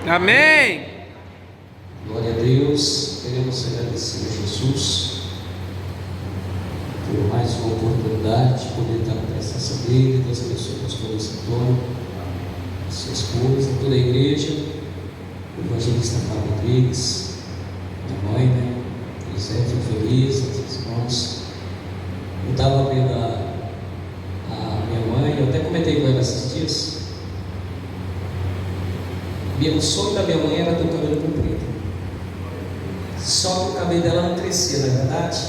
Amém. Glória a Deus. Queremos agradecer a Jesus por mais uma oportunidade de poder estar na presença dele. Deus abençoe o pastor Luiz Antônio, sua esposa, toda a igreja, o evangelista Fábio Rodrigues, minha mãe, José, fico feliz, os irmãos. Eu estava vendo a minha mãe, eu até comentei com ela esses dias. O sonho da minha mãe era ter o cabelo comprido, só que o cabelo dela não crescia, não é verdade?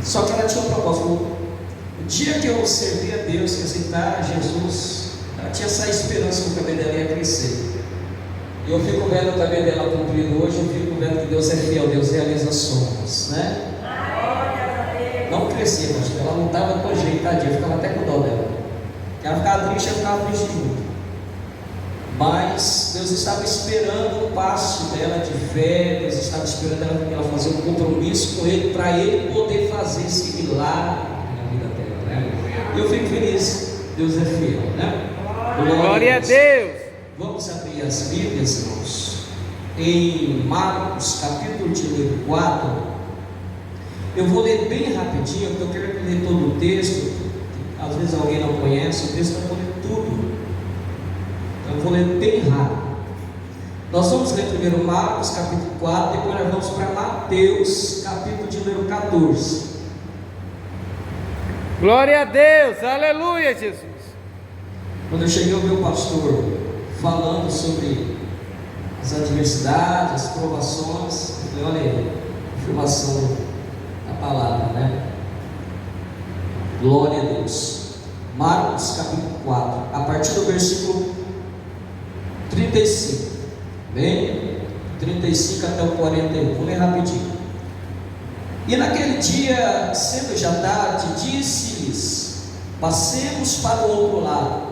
Só que ela tinha um propósito. O dia que eu servi a Deus, que aceitar Jesus, ela tinha essa esperança que o cabelo dela ia crescer. E eu fico vendo o cabelo dela comprido hoje, eu fico vendo que Deus é fiel, Deus realiza sonhos, né? Não crescia, mas ela não estava com jeito, tadinha, eu ficava até com dó dela. Ela ficava triste, eu ficava triste junto. Mas Deus estava esperando o passo dela de fé, Deus estava esperando ela fazer um compromisso com Ele, para Ele poder fazer esse milagre na vida dela, né? E eu fico feliz, Deus é fiel, né? Glória a Deus. Vamos abrir as Bíblias, irmãos, em Marcos, capítulo de número 4. Eu vou ler bem rapidinho, porque eu quero ler todo o texto. Às vezes alguém não conhece o texto, eu vou ler tudo. Eu vou ler bem rápido. Nós vamos ler primeiro Marcos capítulo 4, depois nós vamos para Mateus capítulo de número 14. Glória a Deus, aleluia, Jesus. Quando eu cheguei, eu vi o pastor falando sobre as adversidades, as provações. Eu falei, olha aí, afirmação da palavra, né? Glória a Deus. Marcos capítulo 4, a partir do versículo 35, bem? 35 até o 41, vou ler rapidinho. E naquele dia, sendo já tarde, disse-lhes: passemos para o outro lado.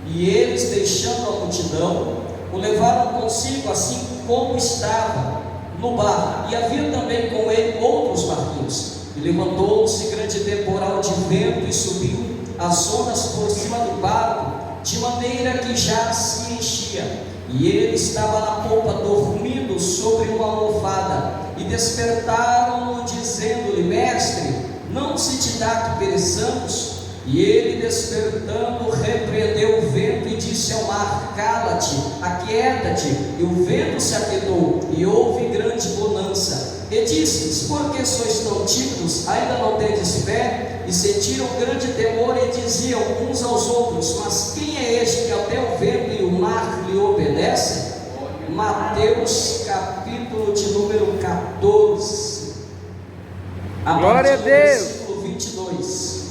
E eles, deixando a multidão, o levaram consigo, assim como estava no barco. E havia também com ele outros barquinhos. E levantou-se grande temporal de vento e subiu as ondas por cima do barco, de maneira que já se enchia, e ele estava na popa dormindo sobre uma almofada. E despertaram-no, dizendo-lhe: mestre, não se te dá que pereçamos? E ele, despertando, repreendeu o vento e disse ao mar: cala-te, aquieta-te. E o vento se aquietou, e houve grande bonança. E disse-lhes: por que sois tão tímidos? Ainda não tendes fé? E sentiram grande temor e diziam uns aos outros: mas quem é este que até o vento e o mar lhe obedecem? Mateus capítulo de número 14, Glória a Deus. versículo 22.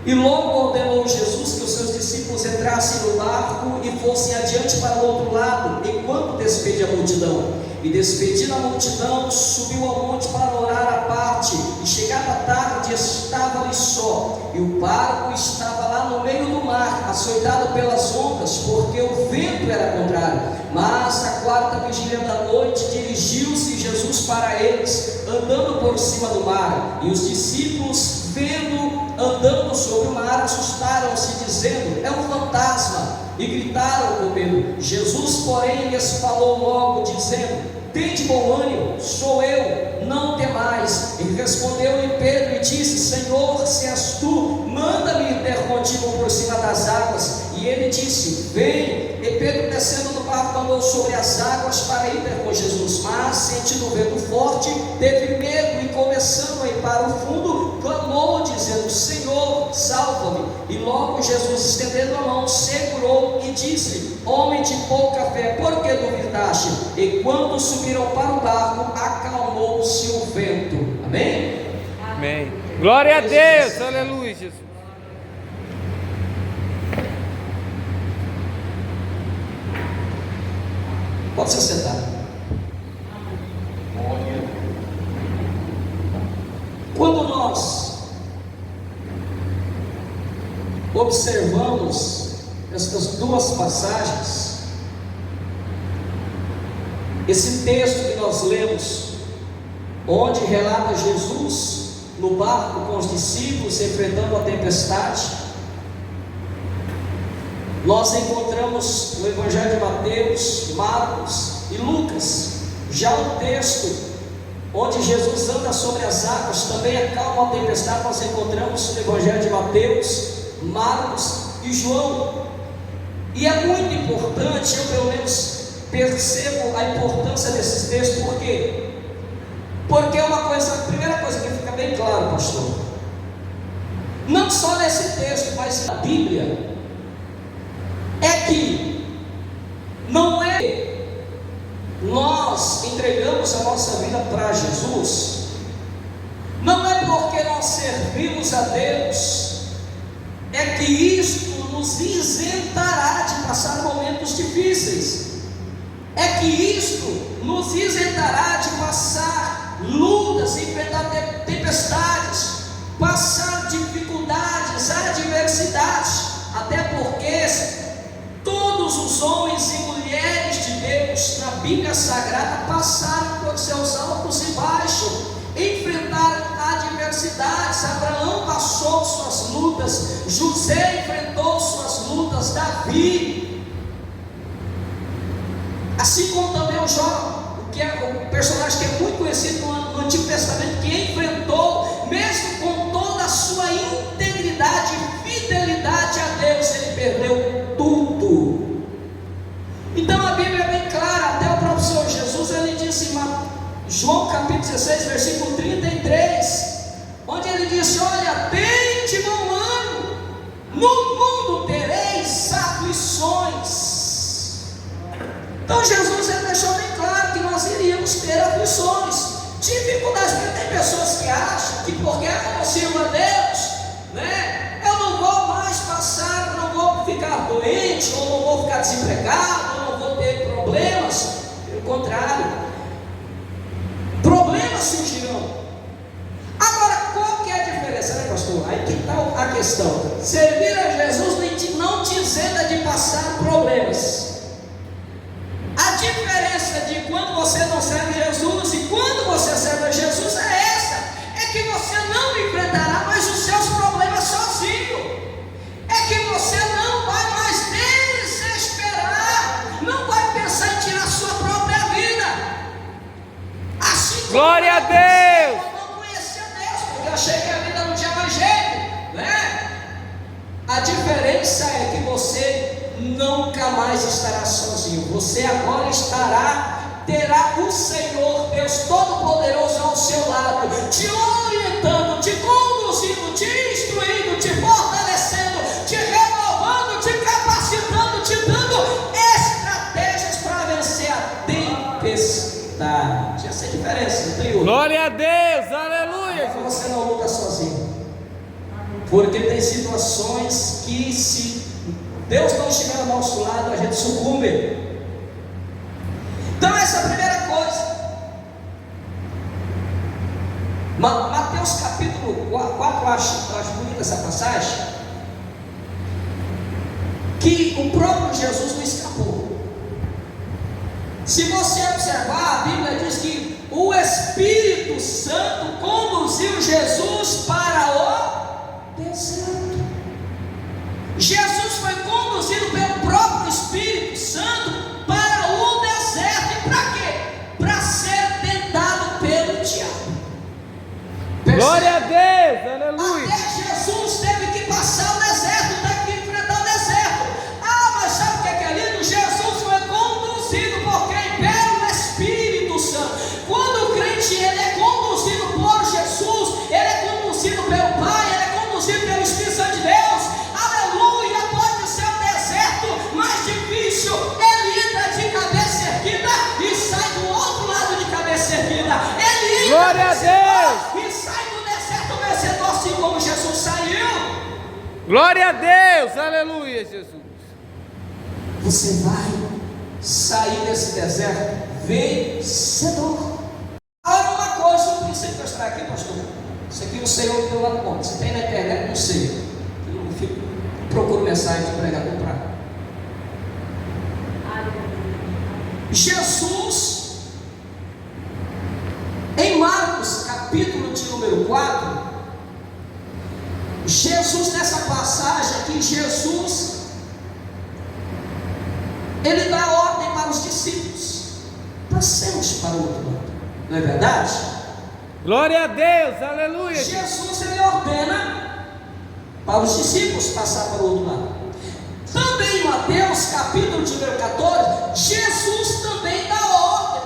E logo ordenou Jesus que os seus discípulos entrassem no barco e fossem adiante para o outro lado, enquanto despedia a multidão. E despedindo a multidão, subiu ao monte para orar à parte. E chegada a tarde, estava ali só. E o barco estava lá no meio do mar, açoitado pelas ondas, porque o vento era contrário. Mas na quarta vigília da noite, dirigiu-se Jesus para eles, andando por cima do mar. E os discípulos, vendo andando sobre o mar, assustaram-se, dizendo: é um fantasma. E gritaram com medo. Jesus, porém, lhes falou logo, dizendo: tende bom ânimo, sou eu, não temais. E respondeu-lhe Pedro e disse: Senhor, se és tu, manda-me ir ter contigo por cima das águas. E ele disse: vem. E Pedro, descendo do barco, andou sobre as águas para ir ter com Jesus. Mas, sentindo o vento forte, teve medo e, começando a ir para o fundo, clamou, dizendo: Senhor, salva-me. E logo Jesus, estendendo a mão, segurou e disse: homem de pouca fé, por que duvidaste? E quando subiram para o barco, acalmou-se o vento. Amém? Amém. Glória a Deus, aleluia, Jesus. Pode se sentar. Quando nós observamos estas duas passagens, esse texto que nós lemos, onde relata Jesus no barco com os discípulos enfrentando a tempestade, nós encontramos no Evangelho de Mateus, Marcos e Lucas, já um texto onde Jesus anda sobre as águas, também acalma a tempestade. Nós encontramos no Evangelho de Mateus, Marcos e João. E é muito importante, eu pelo menos percebo a importância desses textos. Por quê? Porque a primeira coisa que fica bem claro, pastor, não só nesse texto, mas na Bíblia, é que não é nós entregamos a nossa vida para Jesus, não é porque nós servimos a Deus, é que isto nos isentará de passar momentos difíceis, é que isto nos isentará de passar lutas, enfrentar tempestades, passar dificuldades, adversidades, até porque todos os homens e mulheres de Deus na Bíblia Sagrada passaram por seus altos e baixos, enfrentaram adversidades. Abraão passou suas lutas, José enfrentou suas lutas, Davi, assim como também o Jó, que é o personagem que é muito conhecido no Antigo Testamento, que enfrentou, mesmo com toda a sua integridade e fidelidade a Deus, ele perdeu tudo. Então a Bíblia é bem clara, até o próprio Senhor Jesus, ele disse em João capítulo 16, versículo 33, onde ele disse: olha, tende bom ânimo, no mundo tereis aflições. Então Jesus ele deixou bem claro que nós iríamos ter aflições, dificuldades, porque tem pessoas que acham que porque eu sirvo a Deus, né, eu não vou mais passar, não vou ficar doente, ou não vou ficar desempregado, ou não vou ter problemas. Pelo contrário, problemas surgirão. Agora, qual que é a diferença, né, pastor? Aí que está a questão. Servir a Jesus não te isenta de passar problemas. A diferença de quando você não serve Jesus e quando você serve a Jesus é essa: é que você não enfrentará mais os seus problemas sozinho, é que você não vai mais desesperar, não vai pensar em tirar sua própria vida. Assim como glória a Deus! Eu não conhecia Deus, porque eu achei que a vida não tinha mais jeito, né? A diferença é que você nunca mais estará sozinho. Você agora terá o Senhor Deus Todo-Poderoso ao seu lado, te orientando, te conduzindo, te instruindo, te fortalecendo, te renovando, te capacitando, te dando estratégias para vencer a tempestade. Essa é a diferença, não tem outra. Glória a Deus, aleluia! Você não luta sozinho, porque tem situações que, se Deus não estiver ao nosso lado, a gente sucumbe. Então essa é a primeira coisa. Mateus capítulo 4, acho bonita essa passagem, que o próprio Jesus não escapou. Se você observar, a Bíblia diz que o Espírito Santo conduziu Jesus para o deserto. Jesus foi conduzido pelo próprio Espírito Santo para o deserto. E para quê? Para ser tentado pelo diabo. Glória a Deus, aleluia! Até Jesus teve que passar o deserto, teve que enfrentar o deserto. Ah, mas sabe o que é lindo? Jesus foi conduzido por quem? Pelo Espírito Santo. Quando o crente ele é conduzido por Jesus, ele é conduzido pelo Pai, ele é conduzido pelo Espírito Santo de Deus. Aleluia! Pode ser o deserto mais difícil, ele entra de cabeça erguida e sai do outro lado de cabeça erguida. Ele entra, glória a Deus, e sai do deserto vencedor, assim como Jesus saiu. glória a Deus, aleluia, Jesus. Você vai sair desse deserto vencedor. Agora uma coisa, um princípio que eu estou aqui, pastor. Isso aqui o Senhor me deu lá no ponto. Você tem na internet? Não sei. Eu procuro mensagem de pregador para. Jesus, em Marcos capítulo de número 4, Jesus, nessa passagem aqui, Jesus passemos para o outro lado. Não é verdade? Glória a Deus, aleluia. Jesus, ele ordena para os discípulos passar para o outro lado. Também em Mateus, capítulo de número 14, Jesus também dá ordem.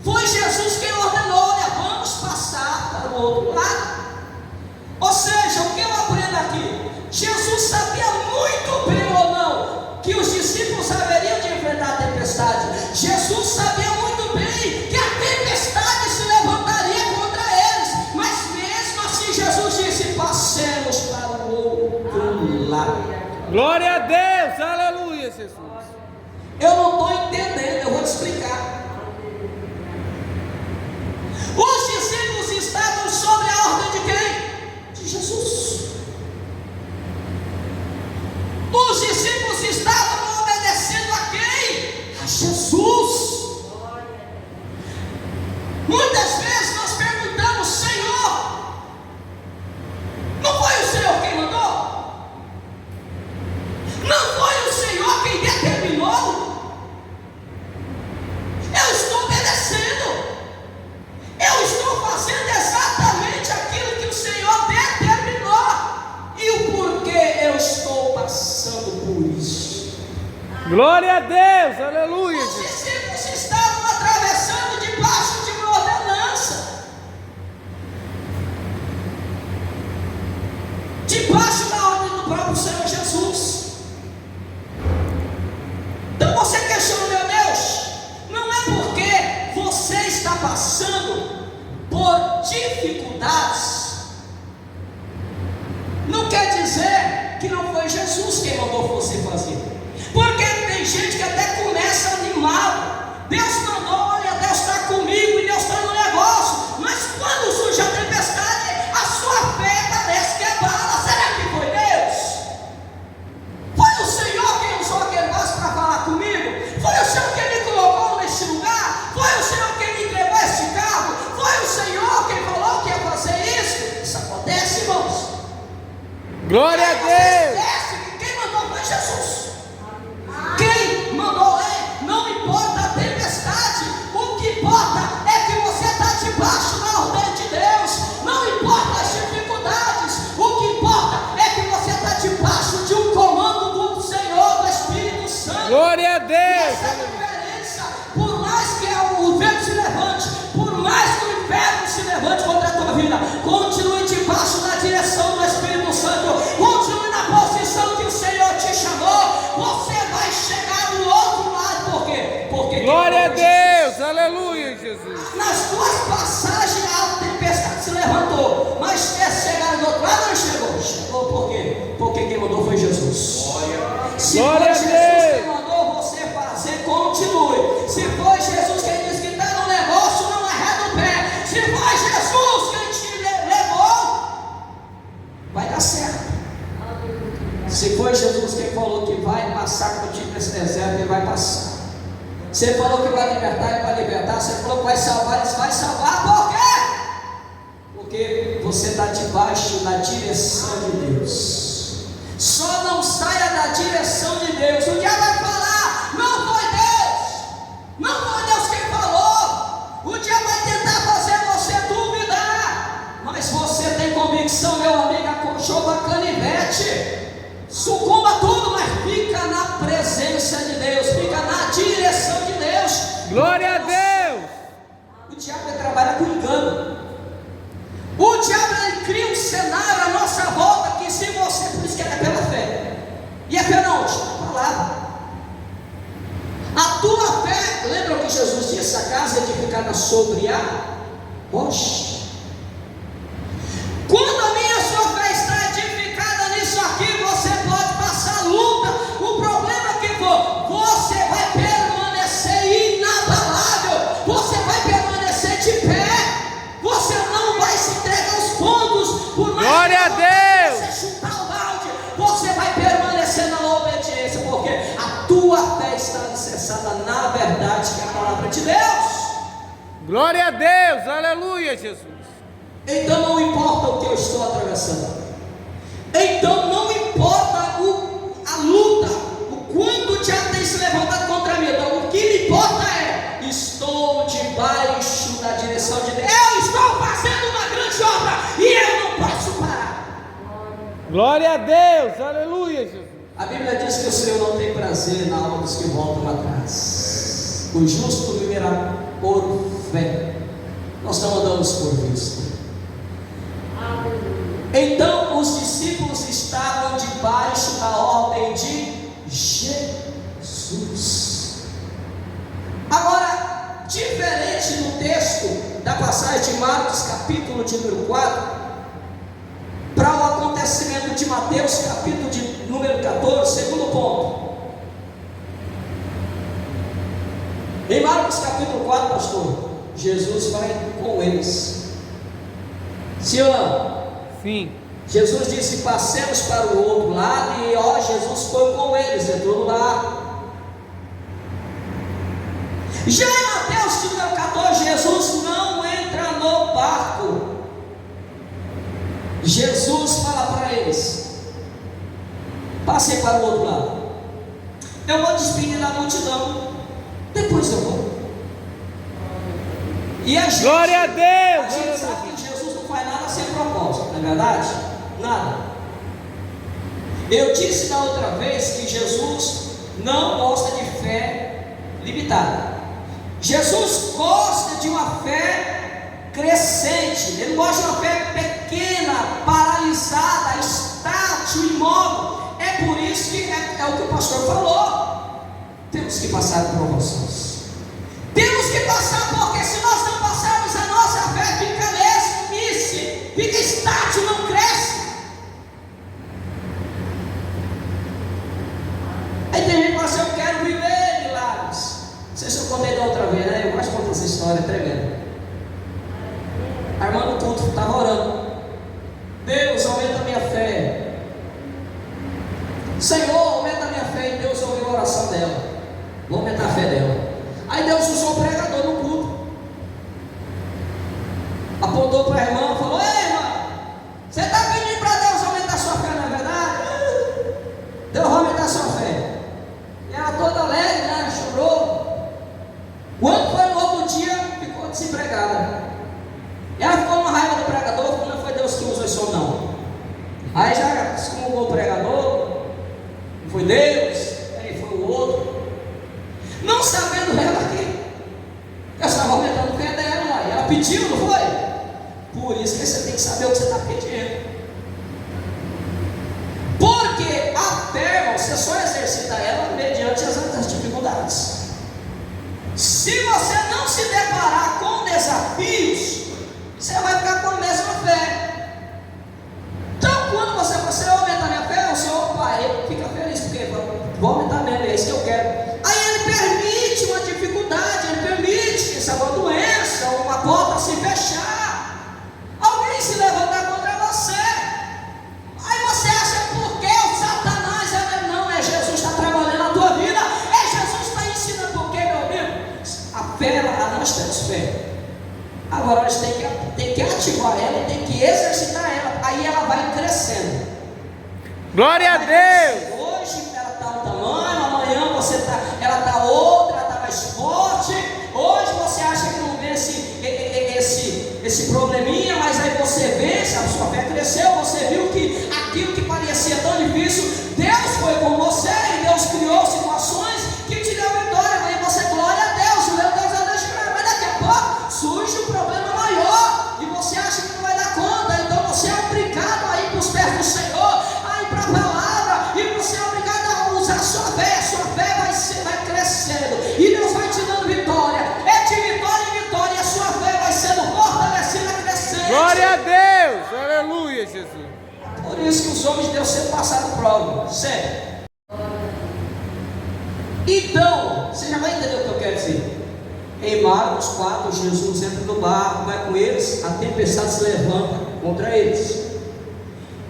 Foi Jesus quem ordenou: olha, vamos passar para o outro lado. Ou seja, o que eu aprendo aqui? Jesus sabia muito bem ou não que os discípulos haveriam de enfrentar a tempestade. Jesus sabia muito bem que a tempestade se levantaria contra eles, mas mesmo assim Jesus disse: passemos para o outro lado. Glória a Deus, aleluia, Jesus. Eu não estou entendendo, eu vou te explicar. Os discípulos estavam sob a ordem de quem? De Jesus. Os discípulos estavam obedecendo a quem? A Jesus. Muitas vezes nós perguntamos: Senhor, não foi o Senhor quem mandou? Não foi o Senhor quem determinou? Eu estou obedecendo. Eu estou fazendo exatamente aquilo que o Senhor determinou. E o porquê eu estou passando por isso? Glória a Deus, aleluia. Os discípulos estavam atravessando debaixo de uma ordenança, debaixo da ordem do próprio Senhor Jesus. Então você questiona: meu Deus, não é porque você está passando por dificuldades, não quer dizer que não foi Jesus quem mandou você fazer. Porque tem gente que até começa animado: Deus mandou, olha, Deus está comigo e Deus está no negócio. Mas quando surge a tempestade, a sua fé parece que abala. Será que foi Deus? Foi o Senhor quem usou aquele vaso para falar comigo? Foi o Senhor quem me colocou neste lugar? Foi o Senhor quem me entregou este carro? Foi o Senhor quem falou que ia fazer isso? Isso acontece, irmãos. Glória a Deus. Quem mandou foi Jesus. Quem mandou é, não importa a tempestade. O que importa é que você está debaixo da ordem de Deus. Não importa as dificuldades. O que importa é que você está debaixo de um comando do Senhor, do Espírito Santo. Glória a Deus. Essa é a diferença. Por mais que o vento se levante, por mais que o inferno se levante contra a tua vida, continue debaixo da direção do Espírito Santo. Continue na posição que o Senhor te chamou. Você vai chegar do outro lado. Por quê? Porque Glória a Deus, aleluia, Jesus. nas tuas passagens a tempestade se levantou, mas quer chegar do outro lado, não chegou. Chegou por quê? Porque quem mandou foi Jesus. Se Glória foi a Jesus Deus. quem mandou você fazer, continue. Se foi Jesus quem disse que está no negócio, não arreda o pé. Se foi Jesus quem te levou, vai dar certo. Se foi Jesus quem falou que vai passar contigo nesse deserto, ele vai passar. Você falou que vai libertar, ele vai libertar. Você falou que vai salvar, ele vai salvar. Por quê? Porque você está debaixo da direção de Deus. Só não saia da direção de Deus. O diabo vai falar: não foi Deus, não foi Deus quem falou. O diabo vai tentar fazer você duvidar, mas você tem convicção, meu amigo, acolchova a canivete, sucumba tudo, mas fica na presença de Deus, fica na direção de Deus. Glória a Deus. O diabo trabalha com engano. O diabo ele cria um cenário à nossa volta que se você, por isso que é pela fé. E a fé não, a palavra. A tua fé, lembra o que Jesus disse? A casa edificada sobre a rocha. Quando a minha sua fé está edificada nisso aqui, você pode passar luta. O problema é que você vai permanecer inabalável. Você vai permanecer de pé. Você não vai se entregar aos pontos. Por mais Glória que a Deus. você chutar o balde, você vai permanecer na obediência, porque a tua fé está alicerçada na verdade, que é a palavra de Deus. Glória a Deus, aleluia, Jesus. Então não importa o que eu estou atravessando. Então não importa a luta, o quanto o diabo tem se levantado contra mim. Então o que me importa é: estou Glória a Deus, aleluia, Jesus. A Bíblia diz que o Senhor não tem prazer na alma dos que voltam atrás. O justo viverá por fé. Nós não andamos por vista. Então os discípulos estavam debaixo da ordem de Jesus. Agora, diferente do texto da passagem de Marcos, capítulo de número 4, para o acontecimento de Mateus, capítulo de número 14, segundo ponto. Em Marcos capítulo 4, pastor, Jesus vai com eles. Sim ou não? Sim. Jesus disse: passemos para o outro lado, e Jesus foi com eles, entrou no lar. Já em Mateus número 14, Jesus não entra no barco. Jesus fala para eles: passem para o outro lado, eu vou despedir da multidão, depois eu vou. E a gente, Glória a Deus, a gente sabe que Jesus não faz nada sem propósito, não é verdade? Nada. Eu disse da outra vez que Jesus não gosta de fé limitada. Jesus gosta de uma fé crescente. Ele não gosta de uma fé pequena, paralisada, estátil, imóvel. É por isso que é o que o pastor falou. Temos que passar por promoções. Temos que passar, porque se nós não passarmos, a nossa fé fica mesmice, fica estátil, não cresce. Aí tem gente que fala assim: eu quero viver milagres. Não sei se eu contei da outra vez, né? Eu gosto de contar essa história, é tremenda. A irmã do culto estava orando: Deus, aumenta a minha fé. Senhor, aumenta a minha fé. E Deus ouviu a oração dela. Vou aumentar a fé dela. Aí Deus usou o pregador no culto. Apontou para a irmã e falou: ei, irmã, você está pedindo para Deus aumentar a sua fé, não é verdade? Deus vai aumentar a sua fé. E ela toda alegre, né? Chorou. Quando foi no outro dia, ficou desempregada. E ela ficou numa raiva do pregador, porque não foi Deus que usou esse homem, não. Aí já excomungou o pregador, não foi Deus, aí foi o outro. Não sabendo ela que Deus estava aumentando o fé dela, e ela pediu, não foi? Por isso que você tem que saber o que você está pedindo. Porque a fé, você só exercita ela mediante as dificuldades. Se você não se deparar com desafios, você vai ficar com a mesma fé. Então, quando você aumenta a minha fé, o Senhor, opa, ele fica feliz, porque vou aumentar mesmo, é isso que eu quero. Aí ele permite uma dificuldade, ele permite, quem sabe, uma doença, uma porta se fechar, alguém se levantar contra você. Aí você acha, porque o Satanás não é Jesus que está trabalhando na tua vida, é Jesus que está ensinando. Porque, meu amigo, a fé, nós temos fé. Agora nós tem que ativar ela, tem que exercitar ela, aí ela vai crescendo. Glória a Deus. Hoje ela está um tamanho, amanhã ela está outra, ela está mais forte. Hoje você acha que não vence esse probleminha, mas aí você vence, a sua fé cresceu, você viu que aquilo que parecia tão difícil, Deus foi com você e Deus criou situações que te deu vitória. Aí você, glória a Deus, o meu Deus é Deus, mas daqui a pouco surge um problema maior e você acha que não vai dar conta. Então você é obrigado a ir para os pés do Senhor, a ir para a palavra, e você é obrigado a usar a sua fé vai crescendo, e Deus vai te dando vitória, é de vitória em vitória, e a sua fé vai sendo fortalecida, crescendo. Glória a Deus, aleluia, Jesus. Por isso que os homens de Deus sempre passaram prova, sério. Então, você já vai entender o que eu quero dizer. Em Marcos 4, Jesus entra no barco, vai com eles, a tempestade se levanta contra eles.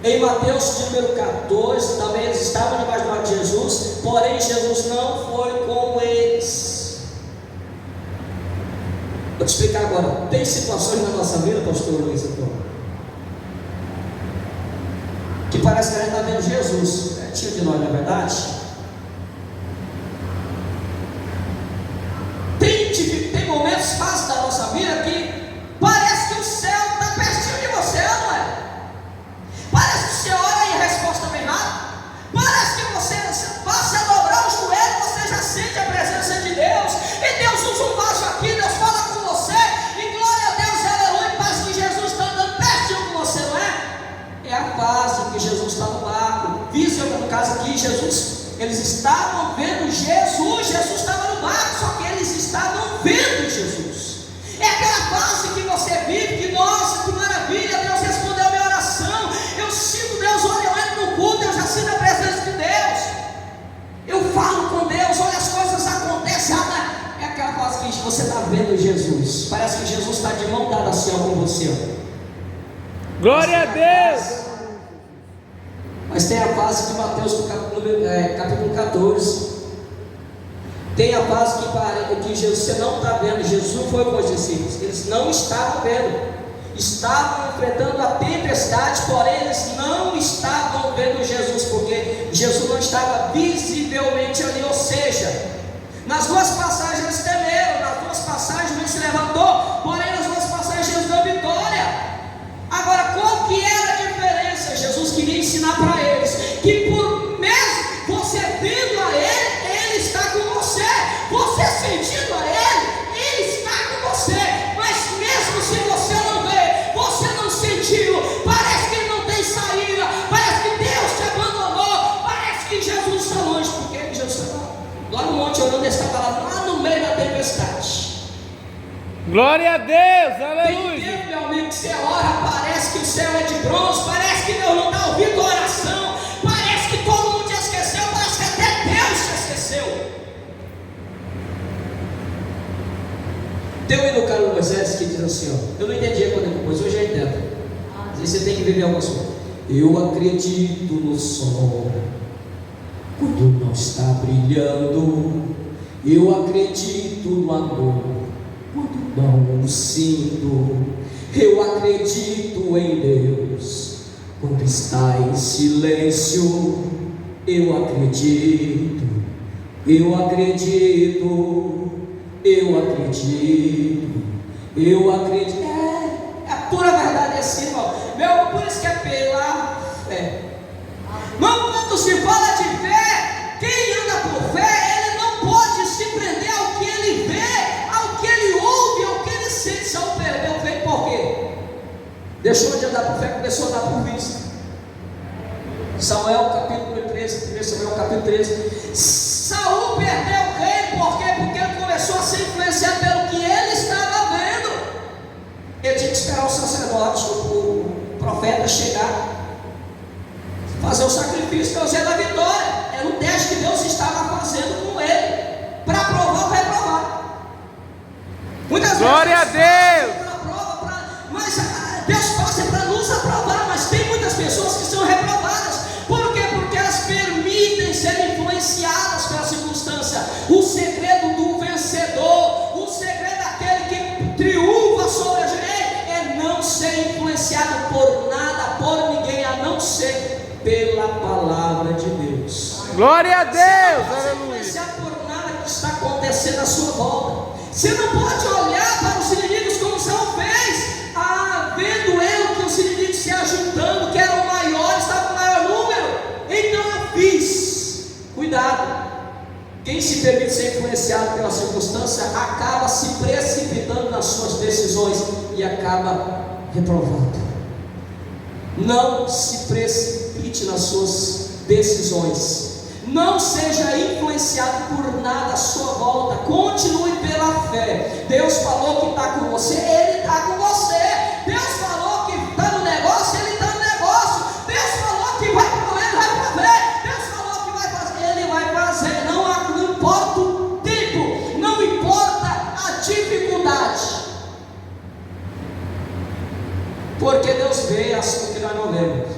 Em Mateus número 14, também eles estavam debaixo do barco de Jesus, porém Jesus não foi com eles. Vou te explicar agora. Tem situações na nossa vida, pastor Luiz, que parece que a gente está vendo Jesus pertinho de nós, não é verdade? Tem momentos, fases da nossa vida que parece que o céu está pertinho de você, não é? Parece que você ora e responde. estavam vendo Jesus. Jesus estava no barco, só que eles estavam vendo Jesus. É aquela fase que você vive, que nossa, que maravilha, Deus respondeu a minha oração, eu sinto Deus, olha, eu entro no culto, eu já sinto a presença de Deus, eu falo com Deus, olha, as coisas acontecem. É aquela fase que você está vendo Jesus, parece que Jesus está de mão dada assim com você. Glória a Deus. Mas tem a fase de Mateus capítulo 14. Tem a fase que Jesus, você não está vendo. Jesus não foi com os discípulos, eles não estavam vendo, estavam enfrentando a tempestade, porém eles não estavam vendo Jesus, porque Jesus não estava visivelmente ali. Ou seja, nas duas passagens eles temeram, nas duas passagens ele se levantou, porém nas duas passagens Jesus deu vitória. Agora, qual que era a diferença? Jesus queria ensinar para eles que por mesmo você vendo a Ele, Ele está com você. Você sentindo a Ele, Ele está com você. Mas mesmo se você não vê, você não sentiu, parece que Ele não tem saída, parece que Deus te abandonou, parece que Jesus está longe, porque Jesus está lá no monte orando, Ele estava lá no meio da tempestade. Glória a Deus, Tem aleluia. tempo, meu amigo, que você ora, parece que o céu é de bronze, parece que Deus não está ouvindo a oração, parece que todo mundo te esqueceu, parece que até Deus te esqueceu. Tem um hino do Carlos Moisés que diz assim, ó, eu não entendia quando ele compôs, hoje eu entendo. Às vezes você tem que viver algumas coisas. Eu acredito no sol quando não está brilhando, eu acredito no amor quando não o sinto, eu acredito em Deus quando está em silêncio, eu acredito, eu acredito, eu acredito, eu acredito. É a pura verdade assim, irmão. Meu, por isso que é pela fé. Mas quando se fala de fé, quem anda por fé, ele não pode se prender ao que ele vê, ao que ele ouve, ao que ele sente. Saul perdeu fé por quê? Deixou de andar por fé, começou a andar por vista. Samuel capítulo 13, 1 Samuel capítulo 13. Saul perdeu o rei, por quê? Porque ele começou a ser influenciado pelo que ele estava vendo. Ele tinha que esperar o sacerdote, o profeta chegar, fazer o sacrifício, Deus ia dar vitória. Era um teste que Deus estava fazendo com ele, para provar ou reprovar. Muitas Glória a Deus. Mas Deus faz para nos aprovar, mas tem muitas pessoas que são reprovadas. Por quê? Porque elas permitem ser influenciadas pela circunstância. O segredo do vencedor, o segredo daquele que triunfa sobre a gente, é não ser influenciado por nada, por ninguém, a não ser pela palavra de Deus. Glória a Você Deus, não pode ser aleluia. influenciado por nada que está acontecendo à sua volta. Você não pode olhar para os inimigos como Saul fez. Vendo eu que os inimigos se ajuntando, que eram maiores, estava com maior número, então eu fiz. Cuidado. Quem se permite ser influenciado pela circunstância acaba se precipitando nas suas decisões e acaba reprovado. Não se precipite nas suas decisões. Não seja influenciado por nada à sua volta. Continue pela fé. Deus falou que está com você, Ele está com você. Deus falou que está no negócio, Ele está no negócio. Deus falou que vai prover, Ele vai prover. Deus falou que vai fazer, Ele vai fazer. Não importa o tempo, não importa a dificuldade, porque Deus vê assim que nós não vemos.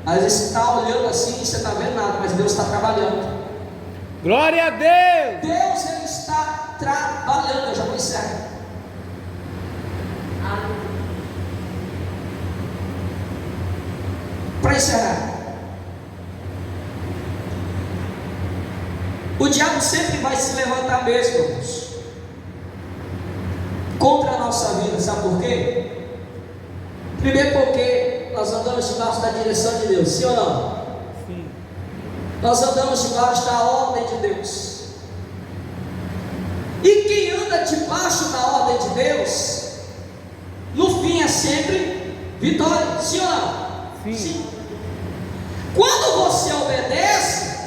Às vezes você está olhando assim e você está vendo nada, mas Deus está trabalhando. Glória a Deus. Deus, Ele está trabalhando. Eu já vou encerrar. Para encerrar, o diabo sempre vai se levantar mesmo, irmãos, contra a nossa vida. Sabe por quê? Primeiro porque nós andamos debaixo da direção de Deus, sim ou não? Sim. Nós andamos debaixo da ordem de Deus. E quem anda debaixo da ordem de Deus, no fim é sempre vitória, sim ou não? Sim. Sim. Quando você obedece,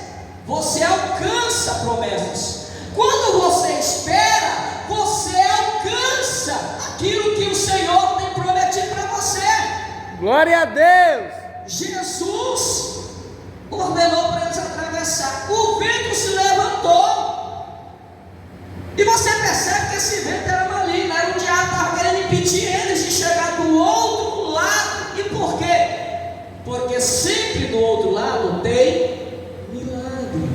você alcança promessas. Quando você espera, você alcança aquilo que o Senhor tem prometido para você. Glória a Deus. Jesus ordenou para eles atravessar. O vento se levantou. E você percebe que esse vento era maligno. Era o diabo que estava querendo impedir eles de chegar do outro lado. E por quê? Porque sempre do outro lado tem milagre.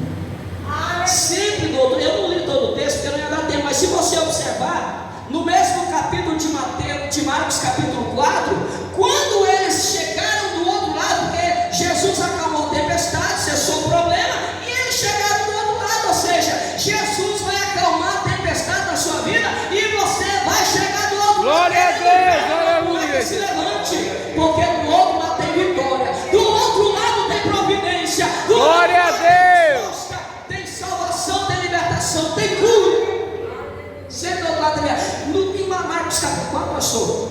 Sempre do outro. Eu não li todo o texto porque eu não ia dar tempo. Mas se você observar, no mesmo capítulo de Marcos capítulo 4, quando eles chegaram do outro lado, porque Jesus acalmou a tempestade, cessou o problema, e eles chegaram do outro lado, ou seja, Jesus vai acalmar a tempestade na sua vida, e você vai chegar do outro lado. Glória a Deus, aleluia. Se levante, porque do outro lado tem vitória, do outro lado tem providência, do Glória outro lado a Deus. tem salvação, tem libertação, tem cura. Sempre do outro lado também. Em Marcos capítulo 4, pastor,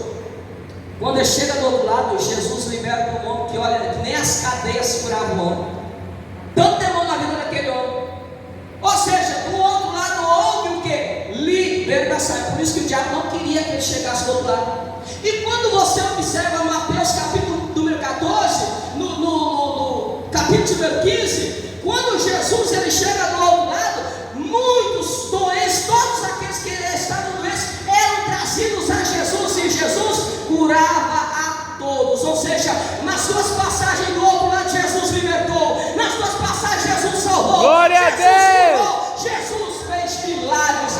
quando ele chega do outro lado, Jesus liberta um homem que, olha, que nem as cadeias seguravam o homem. Tanto demônio na vida daquele homem. Ou seja, do outro lado houve o que? Libertação. É por isso que o diabo não queria que ele chegasse do outro lado. E quando você observa Mateus capítulo número 14, no capítulo número 15, quando Jesus ele chega do outro lado, muitos doentes, todos aqueles que estavam doentes, eram trazidos a Jesus, e Jesus curava a todos. Ou seja, nas suas passagens do outro lado, Jesus libertou, nas suas passagens, Jesus salvou. Glória a Deus. Curou, Jesus fez milagres.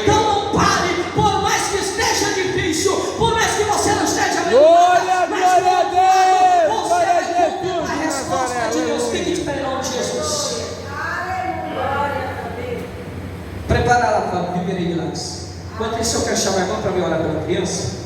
Então não pare, por mais que esteja difícil, por mais que você não esteja vendo Glória, nada, mas glória a do outro lado, Deus. você Glória a vai cumprir Jesus. a resposta de Deus. Fique de pé em nome de Jesus. Preparada para viver em milagres. Enquanto isso, eu quero chamar a irmã para me orar pela criança.